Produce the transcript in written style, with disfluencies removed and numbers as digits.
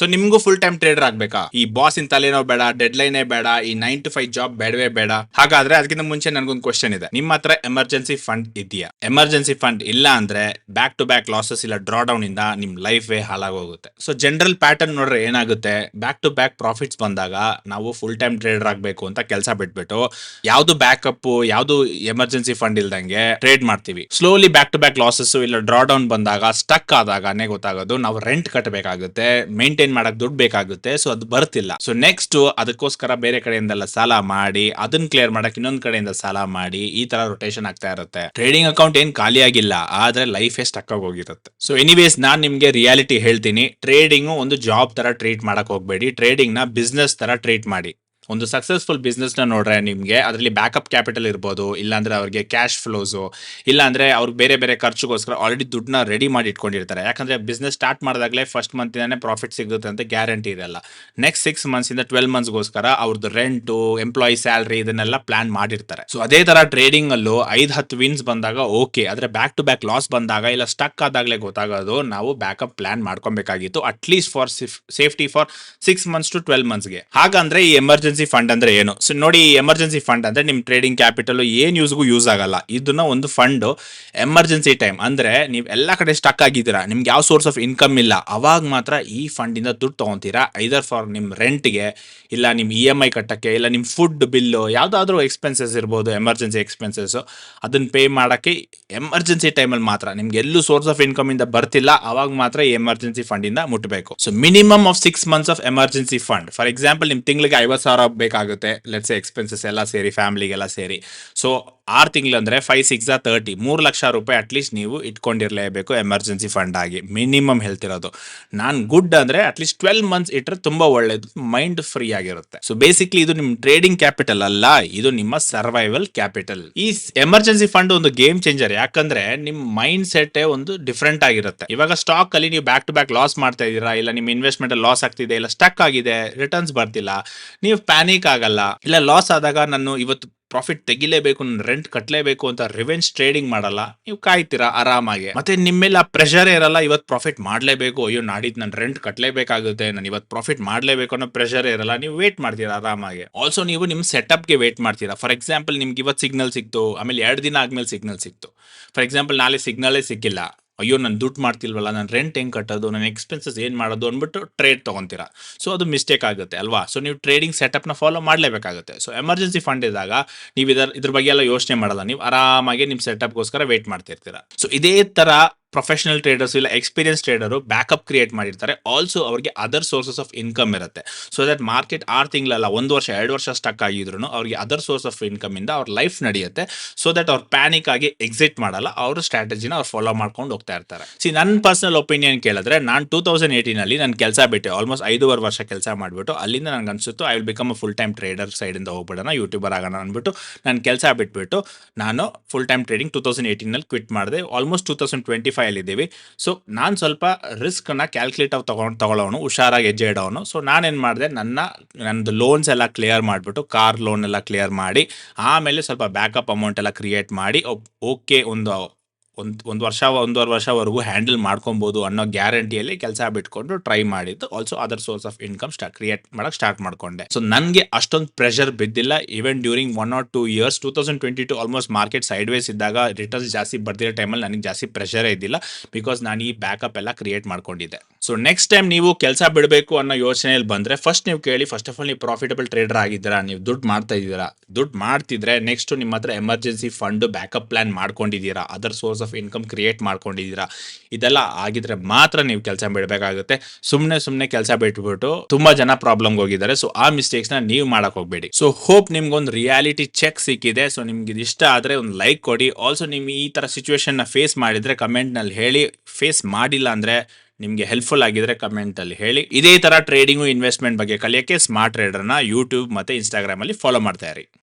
So ನಿಮ್ಗೂ full time trader ಆಗ್ಬೇಕಾ? ಈ boss ಇನ್ ತಲೆನೋ ಬೇಡ, ಡೆಡ್ ಲೈನೇ ಬೇಡ, ಈ 9 to 5 ಜಾಬ್ ಬೇಡವೇ ಬೇಡ. ಹಾಗಾದ್ರೆ ಅದಕ್ಕಿಂತ ಮುಂಚೆ ನನ್ಗೊಂದು ಕ್ವಶನ್ ಇದೆ. ನಿಮ್ಮ ಹತ್ರ ಎಮರ್ಜೆನ್ಸಿ ಫಂಡ್ ಇದೆಯಾ? ಎಮರ್ಜೆನ್ಸಿ ಫಂಡ್ ಇಲ್ಲ ಅಂದ್ರೆ ಬ್ಯಾಕ್ ಟು ಬ್ಯಾಕ್ ಲಾಸಸ್ ಇಲ್ಲ ಡ್ರಾ ಡೌನ್ ಇಂದ ನಿಮ್ ಲೈಫ್ ಹಾಳಾಗೋಗುತ್ತೆ. ಸೊ ಜನರಲ್ ಪ್ಯಾಟರ್ನ್ ನೋಡ್ರೆ ಏನಾಗುತ್ತೆ, ಬ್ಯಾಕ್ ಟು ಬ್ಯಾಕ್ ಪ್ರಾಫಿಟ್ಸ್ ಬಂದಾಗ ನಾವು ಫುಲ್ ಟೈಮ್ ಟ್ರೇಡರ್ ಆಗ್ಬೇಕು ಅಂತ ಕೆಲಸ ಬಿಟ್ಬಿಟ್ಟು ಯಾವ್ದು ಬ್ಯಾಕಪ್, ಯಾವ್ದು ಎಮರ್ಜೆನ್ಸಿ ಫಂಡ್ ಇಲ್ದಂಗೆ ಟ್ರೇಡ್ ಮಾಡ್ತೀವಿ. Slowly back to back losses ಇಲ್ಲ ಡ್ರಾ ಡೌನ್ ಬಂದಾಗ, ಸ್ಟಕ್ ಆದಾಗನೇ ಗೊತ್ತಾಗೋದು ನಾವು ರೆಂಟ್ ಕಟ್ಟಬೇಕಾಗುತ್ತೆ, ಮೇಂಟೈನ್ ಮಾಡಕ್ ದುಡ್ಡು ಬೇಕಾಗುತ್ತೆ. ಸೊ ಅದು ಬರ್ತಿಲ್ಲ. ಸೊ ನೆಕ್ಸ್ಟ್ ಅದಕ್ಕೋಸ್ಕರ ಬೇರೆ ಕಡೆಯಿಂದೆಲ್ಲ ಸಾಲ ಮಾಡಿ, ಅದನ್ನ ಕ್ಲಿಯರ್ ಮಾಡಕ್ ಇನ್ನೊಂದ್ ಕಡೆಯಿಂದ ಸಾಲ ಮಾಡಿ, ಈ ತರ ರೊಟೇಷನ್ ಆಗ್ತಾ ಇರುತ್ತೆ. ಟ್ರೇಡಿಂಗ್ ಅಕೌಂಟ್ ಏನ್ ಖಾಲಿ ಆಗಿಲ್ಲ, ಆದ್ರೆ ಲೈಫ್ ಸ್ಟಕ್ ಆಗಿ ಹೋಗಿರುತ್ತೆ. ಸೊ ಎನಿವೇಸ್ ನಾನ್ ನಿಮ್ಗೆ ರಿಯಾಲಿಟಿ ಹೇಳ್ತೀನಿ. ಟ್ರೇಡಿಂಗ್ ಒಂದು ಜಾಬ್ ತರ ಟ್ರೀಟ್ ಮಾಡಕ್ ಹೋಗ್ಬೇಡಿ. ಟ್ರೇಡಿಂಗ್ ನ ಬಿಸ್ನೆಸ್ ತರ ಟ್ರೀಟ್ ಮಾಡಿ. ಒಂದು ಸಕ್ಸಸ್ಫುಲ್ ಬಿಸ್ನೆಸ್ ನ ನೋಡ್ರೆ ನಿಮ್ಗೆ ಅದರಲ್ಲಿ ಬ್ಯಾಕಪ್ ಕ್ಯಾಪಿಟಲ್ ಇರ್ಬೋದು, ಇಲ್ಲಾಂದ್ರೆ ಅವ್ರಿಗೆ ಕ್ಯಾಶ್ ಫ್ಲೋಸು, ಇಲ್ಲಾಂದ್ರೆ ಅವ್ರಿಗೆ ಬೇರೆ ಬೇರೆ ಖರ್ಚಿಗೋಸ್ಕರ ಆಲ್ರೆಡಿ ದುಡ್ಡನ್ನ ರೆಡಿ ಮಾಡಿ ಇಟ್ಕೊಂಡಿರ್ತಾರೆ. ಯಾಕಂದ್ರೆ ಬಿಸ್ನೆಸ್ ಸ್ಟಾರ್ಟ್ ಮಾಡಿದಾಗಲೇ ಫಸ್ಟ್ ಮಂತ್ ಇಂದಾನೆ ಪ್ರಾಫಿಟ್ ಸಿಗುತ್ತೆ ಅಂತ ಗ್ಯಾರಂಟಿ ಇರಲ್ಲ. ನೆಕ್ಸ್ಟ್ 6 months ಇಂದ 12 monthsಗೋಸ್ಕರ ಅವ್ರದ್ದು ರೆಂಟು, ಎಂಪ್ಲಾಯಿ ಸ್ಯಾಲರಿ ಇದನ್ನೆಲ್ಲ ಪ್ಲಾನ್ ಮಾಡಿರ್ತಾರೆ. ಸೊ ಅದೇ ತರ ಟ್ರೇಡಿಂಗ್ ಅಲ್ಲೂ 5-10 ವಿನ್ಸ್ ಬಂದಾಗ ಓಕೆ, ಆದ್ರೆ ಬ್ಯಾಕ್ ಟು ಬ್ಯಾಕ್ ಲಾಸ್ ಬಂದಾಗ ಇಲ್ಲ ಸ್ಟಕ್ ಆದಾಗಲೇ ಗೊತ್ತಾಗೋದು ನಾವು ಬ್ಯಾಕಪ್ ಪ್ಲಾನ್ ಮಾಡ್ಕೊಬೇಕಾಗಿತ್ತು, at least for safety for 6 months to 12 monthsಗೆ. ಹಾಗಂದ್ರೆ ಈ ಎಮರ್ಜೆನ್ಸಿ ಫಂಡ್ ಅಂದ್ರೆ ಏನು? ಸೊ ನೋಡಿ, ಎಮರ್ಜೆನ್ಸಿ ಫಂಡ್ ಅಂದ್ರೆ ನಿಮ್ ಟ್ರೇಡಿಂಗ್ ಕ್ಯಾಪಿಟಲ್ ಏನ್ ಯೂಸ್ಗೂ ಯೂಸ್ ಆಗಲ್ಲ. ಇದನ್ನ ಒಂದು ಫಂಡ್ ಎಮರ್ಜೆನ್ಸಿ ಟೈಮ್ ಅಂದ್ರೆ ನೀವು ಎಲ್ಲಾ ಕಡೆ ಸ್ಟಕ್ ಆಗಿದ್ದೀರಾ, ನಿಮ್ಗೆ ಯಾವ ಸೋರ್ಸ್ ಆಫ್ ಇನ್ಕಮ್ ಇಲ್ಲ, ಅವಾಗ ಮಾತ್ರ ಈ ಫಂಡ್ ಇಂದ ದುಡ್ಡು ತಗೊಂತೀರಾ. ಐದರ್ ಫಾರ್ ನಿಮ್ ರೆಂಟ್ಗೆ, ಇಲ್ಲ ನಿಮ್ EMI ಕಟ್ಟಕ್ಕೆ, ಇಲ್ಲ ನಿಮ್ ಫುಡ್ ಬಿಲ್ಲು, ಯಾವ್ದಾದ್ರು ಎಕ್ಸ್ಪೆನ್ಸಸ್ ಇರ್ಬೋದು, ಎಮರ್ಜೆನ್ಸಿ ಎಕ್ಸ್ಪೆನ್ಸಸ್, ಅದನ್ನ ಪೇ ಮಾಡಕ್ಕೆ ಎಮರ್ಜೆನ್ಸಿ ಟೈಮಲ್ಲಿ ಮಾತ್ರ. ನಿಮ್ಗೆ ಎಲ್ಲೂ ಸೋರ್ಸ್ ಆಫ್ ಇನ್ಕಮ್ ಇಂದ ಬರ್ತಿಲ್ಲ, ಅವಾಗ ಮಾತ್ರ ಈ ಎಮರ್ಜೆನ್ಸಿ ಫಂಡ್ ಇಂದ ಮುಟ್ಟಬೇಕು. So minimum of 6 months of emergency fund. For example ನಿಮ್ ತಿಂಗಳಿಗೆ 50,000 ಬೇಕಾಗುತ್ತೆ, ಲೆಟ್ಸ್ ಎಕ್ಸ್ಪೆನ್ಸಸ್ ಎಲ್ಲ ಸೇರಿ, ಫ್ಯಾಮಿಲಿಗೆಲ್ಲ ಸೇರಿ. ಸೊ 6 ತಿಂಗಳು ಅಂದ್ರೆ 5 6 30, 3 ಲಕ್ಷ ರೂಪಾಯಿ ಅಟ್ಲೀಸ್ಟ್ ನೀವು ಇಟ್ಕೊಂಡಿರ್ಲೇಬೇಕು ಎಮರ್ಜೆನ್ಸಿ ಫಂಡ್ ಆಗಿ. ಮಿನಿಮಮ್ ಹೇಳ್ತಿರೋದು. ನಾನ್ ಗುಡ್ ಅಂದ್ರೆ ಅಟ್ಲೀಸ್ಟ್ 12 months ಇಟ್ರೆ ತುಂಬಾ ಒಳ್ಳೇದು, ಮೈಂಡ್ ಫ್ರೀ ಆಗಿರುತ್ತೆ. ಸೊ ಬೇಸಿಕ್ಲಿ ಇದು ನಿಮ್ ಟ್ರೇಡಿಂಗ್ ಕ್ಯಾಪಿಟಲ್ ಅಲ್ಲ, ಇದು ನಿಮ್ಮ ಸರ್ವೈವಲ್ ಕ್ಯಾಪಿಟಲ್. ಈ ಎಮರ್ಜೆನ್ಸಿ ಫಂಡ್ ಒಂದು ಗೇಮ್ ಚೇಂಜರ್. ಯಾಕಂದ್ರೆ ನಿಮ್ ಮೈಂಡ್ ಸೆಟ್ ಒಂದು ಡಿಫ್ರೆಂಟ್ ಆಗಿರುತ್ತೆ. ಇವಾಗ ಸ್ಟಾಕ್ ಅಲ್ಲಿ ನೀವು ಬ್ಯಾಕ್ ಟು ಬ್ಯಾಕ್ ಲಾಸ್ ಮಾಡ್ತಾ ಇದೀರಾ, ಇಲ್ಲ ನಿಮ್ ಇನ್ವೆಸ್ಟ್ಮೆಂಟ್ ಅಲ್ಲಿ ಲಾಸ್ ಆಗ್ತಿದೆ, ಇಲ್ಲ ಸ್ಟಕ್ ಆಗಿದೆ, ರಿಟರ್ನ್ಸ್ ಬರ್ತಿಲ್ಲ, ನೀವು ಪ್ಯಾನಿಕ್ ಆಗಲ್ಲ. ಇಲ್ಲ ಲಾಸ್ ಆದಾಗ ನಾನು ಇವತ್ತು ಪ್ರಾಫಿಟ್ ತೆಗಿಲೇಬೇಕು, ನನ್ನ ರೆಂಟ್ ಕಟ್ಟಲೇಬೇಕು ಅಂತ ರಿವೆಂಜ್ ಟ್ರೇಡಿಂಗ್ ಮಾಡಲ್ಲ. ನೀವು ಕಾಯ್ತೀರಾ ಆರಾಮಾಗಿ. ಮತ್ತೆ ನಿಮ್ಮೇಲೆ ಆ ಪ್ರೆಷರ್ ಇರಲ್ಲ, ಇವತ್ತು ಪ್ರಾಫಿಟ್ ಮಾಡಲೇಬೇಕು, ಅಯ್ಯೋ ನಾಡಿದ್ದು ನನ್ನ ರೆಂಟ್ ಕಟ್ಟಲೇಬೇಕಾಗುತ್ತೆ, ನಾನು ಇವತ್ತು ಪ್ರಾಫಿಟ್ ಮಾಡಲೇಬೇಕು ಅನ್ನೋ ಪ್ರೆಷರ್ ಇರಲ್ಲ. ನೀವು ವೇಟ್ ಮಾಡ್ತೀರಾ ಆರಾಮಾಗಿ. ಆಲ್ಸೋ ನೀವು ನಿಮ್ಮ ಸೆಟಪ್ಗೆ ವೇಟ್ ಮಾಡ್ತೀರಾ. ಫಾರ್ ಎಕ್ಸಾಂಪಲ್ ನಿಮ್ಗೆ ಇವತ್ತು ಸಿಗ್ನಲ್ ಸಿಕ್ತು, ಆಮೇಲೆ 2 ದಿನ ಆದ್ಮೇಲೆ ಸಿಗ್ನಲ್ ಸಿಕ್ತು. ಫಾರ್ ಎಕ್ಸಾಂಪಲ್ ನಾಳೆ ಸಿಗ್ನಲೇ ಸಿಕ್ಕಿಲ್ಲ, ಅಯ್ಯೋ ನಾನು ದುಡ್ಡು ಮಾಡ್ತಿಲ್ವಲ್ಲ, ನನ್ನ ರೆಂಟ್ ಹೆಂಗೆ ಕಟ್ಟೋದು, ನನ್ನ ಎಕ್ಸ್ಪೆನ್ಸಸ್ ಏನು ಮಾಡೋದು ಅಂದ್ಬಿಟ್ಟು ಟ್ರೇಡ್ ತೊಗೊತೀರಾ. ಸೊ ಅದು ಮಿಸ್ಟೇಕ್ ಆಗುತ್ತೆ ಅಲ್ವಾ? ಸೊ ನೀವು ಟ್ರೇಡಿಂಗ್ ಸೆಟಪ್ನ ಫಾಲೋ ಮಾಡಲೇಬೇಕಾಗುತ್ತೆ. ಸೊ ಎಮರ್ಜೆನ್ಸಿ ಫಂಡ್ ಇದ್ದಾಗ ನೀವು ಇದ್ರ ಬಗ್ಗೆ ಎಲ್ಲ ಯೋಚನೆ ಮಾಡಲ್ಲ, ನೀವು ಆರಾಮಾಗಿ ನಿಮ್ಮ ಸೆಟಪ್ಗೋಸ್ಕರ ವೇಟ್ ಮಾಡ್ತಿರ್ತೀರಾ. ಸೊ ಇದೇ ಥರ ಪ್ರೊಫೆಷನಲ್ ಟ್ರೇಡರ್ಸ್ ಇಲ್ಲ ಎಕ್ಸ್ಪೀರಿಯನ್ಸ್ ಟ್ರೇಡರು ಬ್ಯಾಕಪ್ ಕ್ರಿಯೇಟ್ ಮಾಡಿರ್ತಾರೆ. ಆಲ್ಸೋ ಅವ್ರಿಗೆ ಅದರ್ ಸೋರ್ಸಸ್ ಆಫ್ ಇನ್ಕಮ್ ಇರುತ್ತೆ. ಸೊ ದಟ್ ಮಾರ್ಕೆಟ್ 6 ತಿಂಗಳಲ್ಲ, 1 ವರ್ಷ 2 ವರ್ಷ ಸ್ಟಕ್ ಆಗಿದ್ರು ಅವ್ರಿಗೆ ಅದರ್ ಸೋರ್ಸ್ ಆಫ್ ಇನ್ಕಮ್ ಇಂದ ಅವ್ರ ಲೈಫ್ ನಡೆಯುತ್ತೆ. ಸೊ ದಟ್ ಅವ್ರು ಪ್ಯಾನಿಕ್ ಆಗಿ ಎಕ್ಸಿಟ್ ಮಾಡಲ್ಲ, ಅವ್ರ ಸ್ಟ್ರಾಟಜಿನ ಅವ್ರು ಫಾಲೋ ಮಾಡ್ಕೊಂಡು ಹೋಗ್ತಾ ಇರ್ತಾರೆ. ನನ್ನ ಪರ್ಸನಲ್ ಒಪಿನಿಯನ್ ಕೇಳಿದ್ರೆ, ನಾನು 2018 ನನ್ನ ಕೆಲಸ ಬಿಟ್ಟೆ, ಆಲ್ಮೋಸ್ಟ್ 5.5 ವರ್ಷ ಕೆಲಸ ಮಾಡಿಬಿಟ್ಟು ಅಲ್ಲಿಂದ ನನಗೆ ಅನ್ಸುತ್ತು I will become a full time trader ಸೈಡಿಂದ ಹೋಗ್ಬಿಡೋಣ, ಯೂಟ್ಯೂಬರ್ ಆಗೋಣ ಅಂದ್ಬಿಟ್ಟು ನಾನು ಕೆಲಸ ಬಿಟ್ಬಿಟ್ಟು ನಾನು ಫುಲ್ ಟೈಮ್ ಟ್ರೇಡಿಂಗ್ 2018 ಕ್ವಿಟ್ ಮಾಡಿದೆ. ಆಲ್ಮೋಸ್ಟ್ 2025 ಇದ್ದೀವಿ. ಸೊ ನಾನು ಸ್ವಲ್ಪ ರಿಸ್ಕ್ ನ ಕ್ಯಾಲ್ಕುಲೇಟ್ ತಗೊಳ್ಳೋನು, ಹುಷಾರಾಗಿ ಹೆಜ್ಜೆ ಇಡೋನು. ಸೊ ನಾನೇನ್ ಮಾಡಿದೆ, ನಂದು ಲೋನ್ಸ್ ಎಲ್ಲ ಕ್ಲಿಯರ್ ಮಾಡಿಬಿಟ್ಟು, ಕಾರ್ ಲೋನ್ ಎಲ್ಲ ಕ್ಲಿಯರ್ ಮಾಡಿ, ಆಮೇಲೆ ಸ್ವಲ್ಪ ಬ್ಯಾಕಪ್ ಅಮೌಂಟ್ ಎಲ್ಲ ಕ್ರಿಯೇಟ್ ಮಾಡಿ, ಓಕೆ ಒಂದು ವರ್ಷ 1.5 ವರ್ಷವರೆಗೂ ಹ್ಯಾಂಡಲ್ ಮಾಡ್ಕೊಬೋದು ಅನ್ನೋ ಗ್ಯಾರಂಟಿಯಲ್ಲಿ ಕೆಲಸ ಬಿಟ್ಕೊಂಡು ಟ್ರೈ ಮಾಡಿದ್ದು. Also other source of income create ಮಾಡಕ್ ಸ್ಟಾರ್ಟ್ ಮಾಡ್ಕೊಂಡೆ. ಸೊ ನನಗೆ ಅಷ್ಟೊಂದು ಪ್ರೆಷರ್ ಬಿದ್ದಿಲ್ಲ. Even during 1 or 2 years 2022 almost market sideways ಇದ್ದಾಗ, ರಿಟರ್ನ್ಸ್ ಜಾಸ್ತಿ ಬರ್ದಿರೋ ಟೈಮಲ್ಲಿ ನನಗೆ ಜಾಸ್ತಿ ಪ್ರೆಷರೇ ಇದ್ದಿಲ್ಲ, ಬಿಕಾಸ್ ನಾನು ಈ ಬ್ಯಾಕಪ್ ಎಲ್ಲ ಕ್ರಿಯೇಟ್ ಮಾಡ್ಕೊಂಡಿದ್ದೆ. ಸೊ ನೆಕ್ಸ್ಟ್ ಟೈಮ್ ನೀವು ಕೆಲಸ ಬಿಡಬೇಕು ಅನ್ನೋ ಯೋಚನೆಯಲ್ಲಿ ಬಂದ್ರೆ, ಫಸ್ಟ್ ನೀವು ಕೇಳಿ, ಫಸ್ಟ್ ಆಫ್ ಆಲ್ ನೀವು ಪ್ರಾಫಿಟಬಲ್ ಟ್ರೇಡರ್ ಆಗಿದ್ದೀರಾ, ನೀವು ದುಡ್ಡು ಮಾಡ್ತಾ ಇದ್ದೀರಾ, ದುಡ್ಡು ಮಾಡ್ತಿದ್ರೆ ನೆಕ್ಸ್ಟ್ ನಿಮ್ಮ ಹತ್ರ ಎಮರ್ಜೆನ್ಸಿ ಫಂಡ್ ಬ್ಯಾಕಪ್ ಪ್ಲಾನ್ ಮಾಡ್ಕೊಂಡಿದ್ದೀರಾ, other source of income create ಮಾಡ್ಕೊಂಡಿದ್ದೀರಾ, ಇದೆಲ್ಲ ಆಗಿದ್ರೆ ಮಾತ್ರ ನೀವು ಕೆಲಸ ಬಿಡಬೇಕಾಗುತ್ತೆ. ಸುಮ್ಮನೆ ಕೆಲಸ ಬಿಟ್ಬಿಟ್ಟು ತುಂಬಾ ಜನ ಪ್ರಾಬ್ಲಮ್ ಹೋಗಿದ್ದಾರೆ. ಸೊ ಆ ಮಿಸ್ಟೇಕ್ಸ್ ನ ನೀವು ಮಾಡಕ್ ಹೋಗ್ಬೇಡಿ. ಸೊ ಹೋಪ್ ನಿಮ್ಗೊಂದು ರಿಯಾಲಿಟಿ ಚೆಕ್ ಸಿಕ್ಕಿದೆ. ಸೊ ನಿಮ್ಗೆ ಇಷ್ಟ ಆದ್ರೆ ಒಂದು ಲೈಕ್ ಕೊಡಿ. ಆಲ್ಸೋ ನಿಮ್ಗೆ ಈ ತರ ಸಿಚುವೇಶನ್ ನ ಫೇಸ್ ಮಾಡಿದ್ರೆ ಕಮೆಂಟ್ ನಲ್ಲಿ ಹೇಳಿ. ಫೇಸ್ ಮಾಡಿಲ್ಲ ಅಂದ್ರೆ, ನಿಮಗೆ ಹೆಲ್ಪ್ಫುಲ್ ಆಗಿದ್ರೆ ಕಮೆಂಟ್ ಅಲ್ಲಿ ಹೇಳಿ. ಇದೇ ತರ ಟ್ರೇಡಿಂಗು ಇನ್ವೆಸ್ಟ್ಮೆಂಟ್ ಬಗ್ಗೆ ಕಲಿಯಕ್ಕೆ ಸ್ಮಾರ್ಟ್ ಟ್ರೇಡರ್ನ ಯೂಟ್ಯೂಬ್ ಮತ್ತೆ ಇನ್ಸ್ಟಾಗ್ರಾಮ್ ಅಲ್ಲಿ ಫಾಲೋ ಮಾಡ್ತಾ ಇರಿ.